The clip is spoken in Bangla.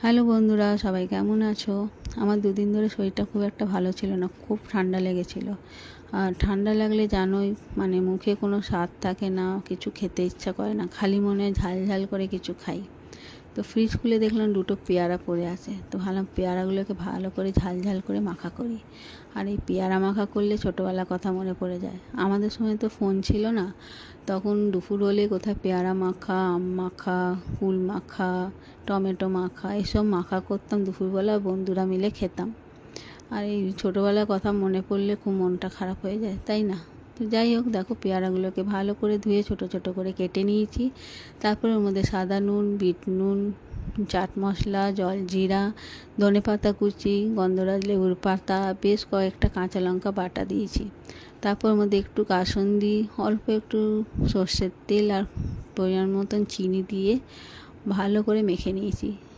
হ্যালো বন্ধুরা, সবাই কেমন আছো? আমার দুদিন ধরে শরীরটা খুব একটা ভালো ছিল না, খুব ঠান্ডা লেগেছিল। আর ঠান্ডা লাগলে জানোই, মুখে কোনো স্বাদ থাকে না, কিছু খেতে ইচ্ছা করে না, খালি মনে ঝাল ঝাল করে কিছু খাই। তো ফ্রিজ খুলে দেখলাম দুটো পেয়ারা পড়ে আছে, তো ভাবলাম পেয়ারাগুলোকে ভালো করে ঝাল ঝাল করে মাখা করি। আর এই পেয়ারা মাখা করলে ছোটোবেলার কথা মনে পড়ে যায়। আমাদের সময় তো ফোন ছিল না, তখন দুপুর হলে কোথায় পেয়ারা মাখা, আম মাখা, কুল মাখা, টমেটো মাখা, এসব মাখা করতাম দুপুরবেলা, বন্ধুরা মিলে খেতাম। আর এই ছোটোবেলার কথা মনে পড়লে খুব মনটা খারাপ হয়ে যায়, তাই না? তো যাই হোক, দেখো পেয়ারাগুলোকে ভালো করে ধুয়ে ছোট ছোট করে কেটে নিয়েছি। তারপর ওর মধ্যে সাদা নুন, বিট নুন, চাট মশলা, জলজিরা, ধনেপাতা কুচি, গন্ধরাজ লেবুর পাতা, বেশ কয়েকটা কাঁচা লঙ্কা বাটা দিয়েছি। তারপর ওর মধ্যে একটু কাসুন্দি, অল্প একটু সর্ষের তেল আর পরিমাণ মতন চিনি দিয়ে ভালো করে মেখে নিয়েছি।